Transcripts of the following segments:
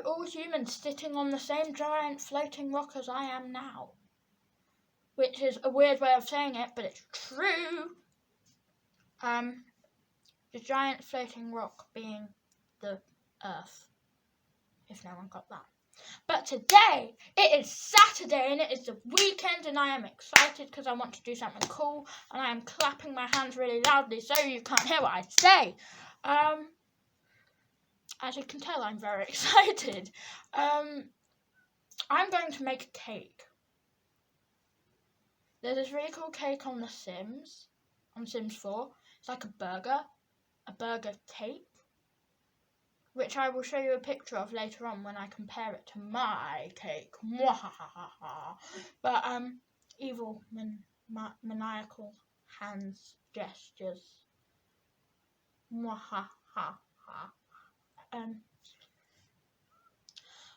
all humans sitting on the same giant floating rock as I am now. Which is a weird way of saying it, but it's true. The giant floating rock being the Earth, if no one got that. But today, it is Saturday and it is the weekend and I am excited because I want to do something cool and I am clapping my hands really loudly so you can't hear what I say. As you can tell, I'm very excited. I'm going to make a cake. There's this really cool cake on The Sims, on Sims 4. It's like a burger cake, which I will show you a picture of later on when I compare it to my cake. But evil, maniacal hands, gestures.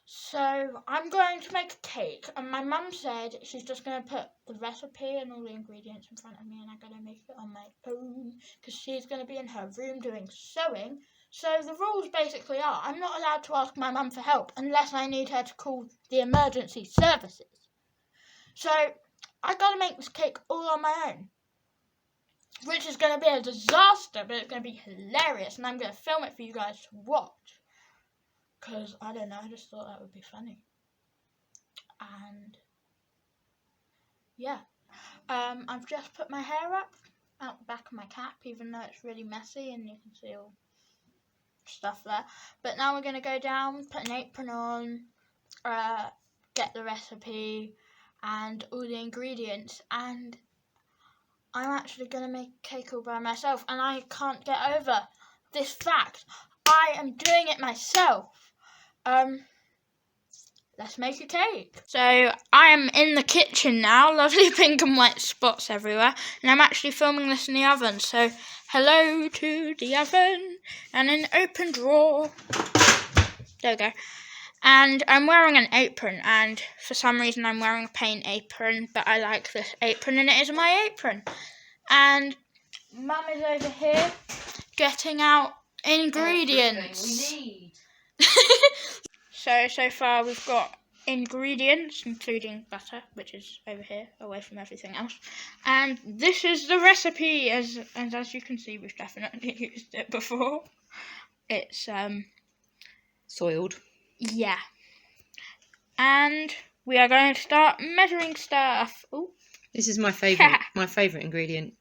So I'm going to make a cake, and my mum said she's just going to put the recipe and all the ingredients in front of me, and I'm going to make it on my own because she's going to be in her room doing sewing. So the rules basically are I'm not allowed to ask my mum for help unless I need her to call the emergency services. So I got to make this cake all on my own, which is going to be a disaster, but it's going to be hilarious, and I'm going to film it for you guys to watch. Because, I don't know, I just thought that would be funny. And, yeah. I've just put my hair up out the back of my cap, even though it's really messy and you can see all stuff there. But now we're going to go down, put an apron on, get the recipe and all the ingredients. And I'm actually going to make a cake all by myself. And I can't get over this fact. I am doing it myself. Let's make a cake. So I am in the kitchen now, lovely pink and white spots everywhere, and I'm actually filming this in the oven. So hello to the oven and an open drawer. There we go. And I'm wearing an apron, and for some reason I'm wearing a paint apron, but I like this apron and it is my apron. And Mum is over here getting out ingredients. We need. So far we've got ingredients, including butter, which is over here, away from everything else. And this is the recipe, and as you can see, we've definitely used it before. It's, soiled. Yeah. And we are going to start measuring stuff. Ooh. This is my favourite ingredient.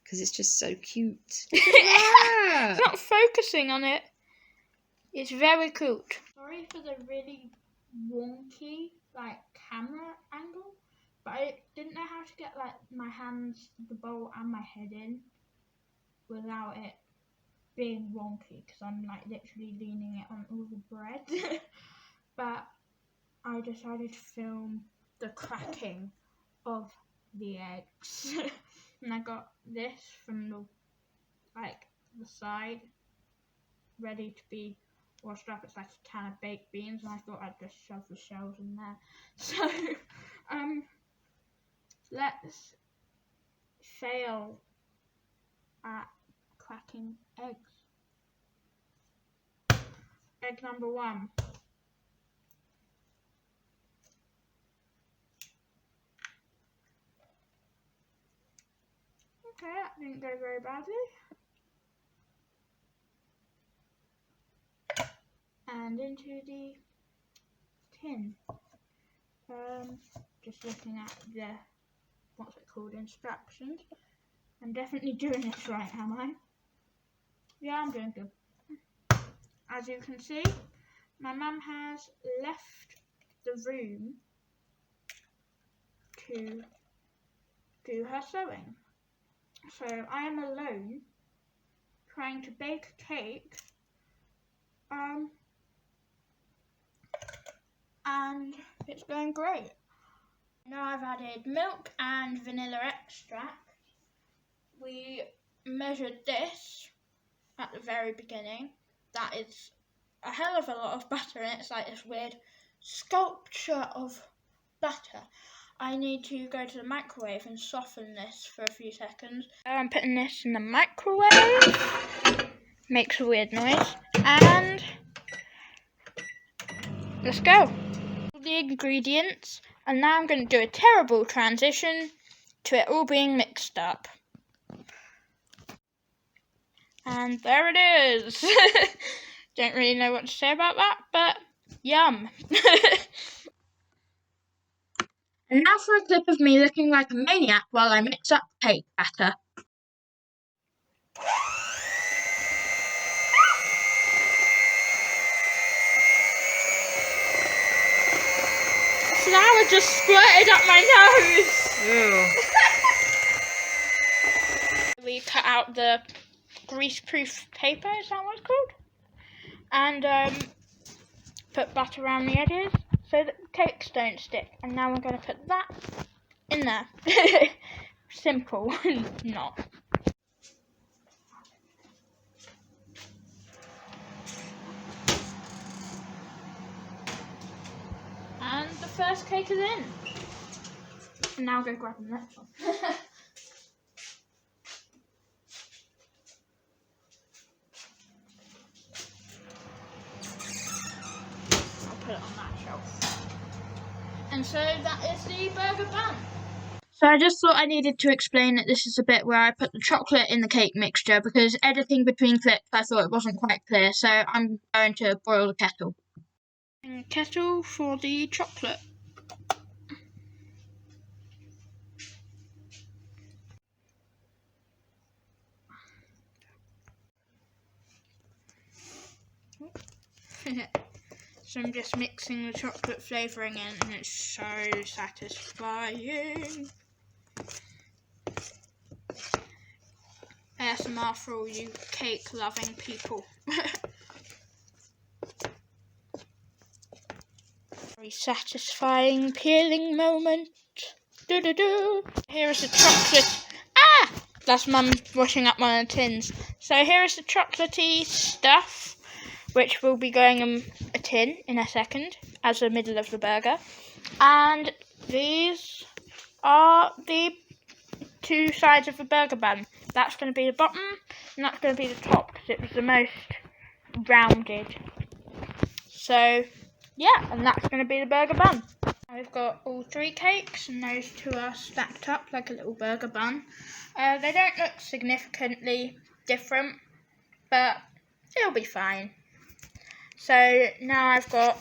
Because it's just so cute. It's not focusing on it. It's very cute. Sorry for the really wonky, camera angle, but I didn't know how to get, my hands, the bowl and my head in without it being wonky, because I'm, literally leaning it on all the bread. But I decided to film the cracking of the eggs. And I got this from the side, ready to be washed up. It's like a can of baked beans, and I thought I'd just shove the shells in there. So, let's fail at cracking eggs. Egg number 1. Okay, that didn't go very badly. And into the tin. Just looking at the, instructions. I'm definitely doing this right, am I? Yeah, I'm doing good. As you can see, my mum has left the room to do her sewing. So I am alone trying to bake a cake. And it's going great. Now I've added milk and vanilla extract. We measured this at the very beginning. That is a hell of a lot of butter, and it's like this weird sculpture of butter. I need to go to the microwave and soften this for a few seconds. I'm putting this in the microwave. Makes a weird noise. And let's go. All the ingredients, and now I'm going to do a terrible transition to it all being mixed up. And there it is. Don't really know what to say about that, but yum. And now for a clip of me looking like a maniac while I mix up cake batter. Flour just squirted up my nose. Ew. We cut out the grease-proof paper, is that what it's called? And put butter around the edges so that the cakes don't stick. And now we're going to put that in there. Simple, not. And the first cake is in. And now I'll go grab the next one. Put it on that shelf. And so that is the burger bun. So I just thought I needed to explain that this is the bit where I put the chocolate in the cake mixture, because editing between clips I thought it wasn't quite clear, so I'm going to boil the kettle. Kettle for the chocolate. So I'm just mixing the chocolate flavouring in, and it's so satisfying. ASMR for all you cake loving people. Very satisfying peeling moment. Do-do-do. Here is the chocolate. Ah! That's Mum washing up one of the tins. So here is the chocolatey stuff, which will be going in a tin in a second as the middle of the burger. And these are the two sides of the burger bun. That's going to be the bottom, and that's going to be the top, because it was the most rounded. So, yeah, and that's going to be the burger bun. We've got all three cakes, and those two are stacked up like a little burger bun. They don't look significantly different, but it'll be fine. So now I've got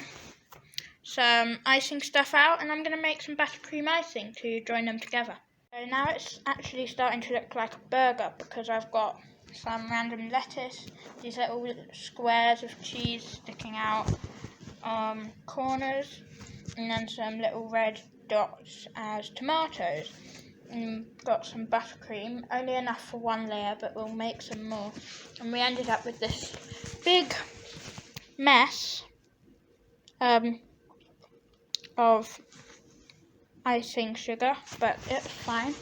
some icing stuff out, and I'm going to make some buttercream icing to join them together. So now it's actually starting to look like a burger, because I've got some random lettuce, these little squares of cheese sticking out corners, and then some little red dots as tomatoes. And got some buttercream, only enough for one layer, but we'll make some more. And we ended up with this big mess of icing sugar, but it's fine.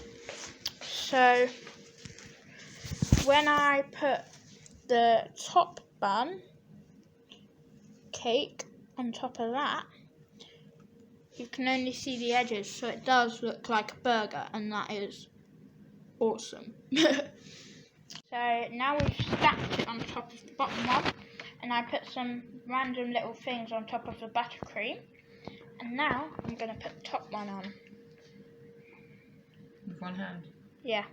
So when I put the top bun cake on top of that, you can only see the edges, so it does look like a burger, and that is awesome. So now we've stacked it on top of the bottom one, and I put some random little things on top of the buttercream, and now I'm going to put the top one on. With one hand? Yeah.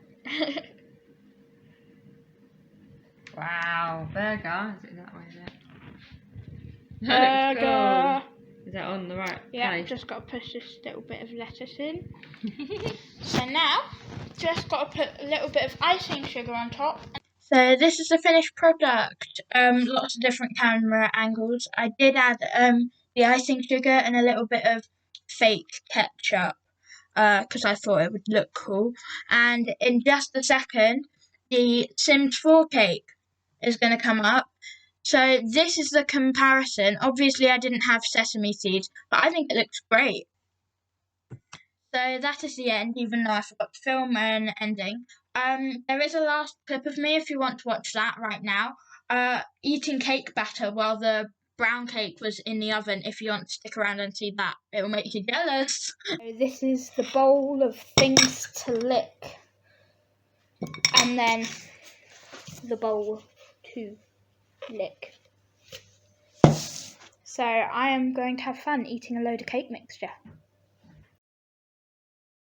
Wow, burger. Is it that way there? Burger. Is that on the right? Yeah, place? just got to push this little bit of lettuce in. So now, just got to put a little bit of icing sugar on top. So this is the finished product. Lots of different camera angles. I did add the icing sugar and a little bit of fake ketchup, because I thought it would look cool. And in just a second, the Sims 4 cake is going to come up. So this is the comparison. Obviously I didn't have sesame seeds, but I think it looks great. So that is the end, even though I forgot to film an ending. There is a last clip of me if you want to watch that right now. Eating cake batter while the brown cake was in the oven. If you want to stick around and see that, it will make you jealous. So this is the bowl of things to lick. And then the bowl to lick. So So I am going to have fun eating a load of cake mixture.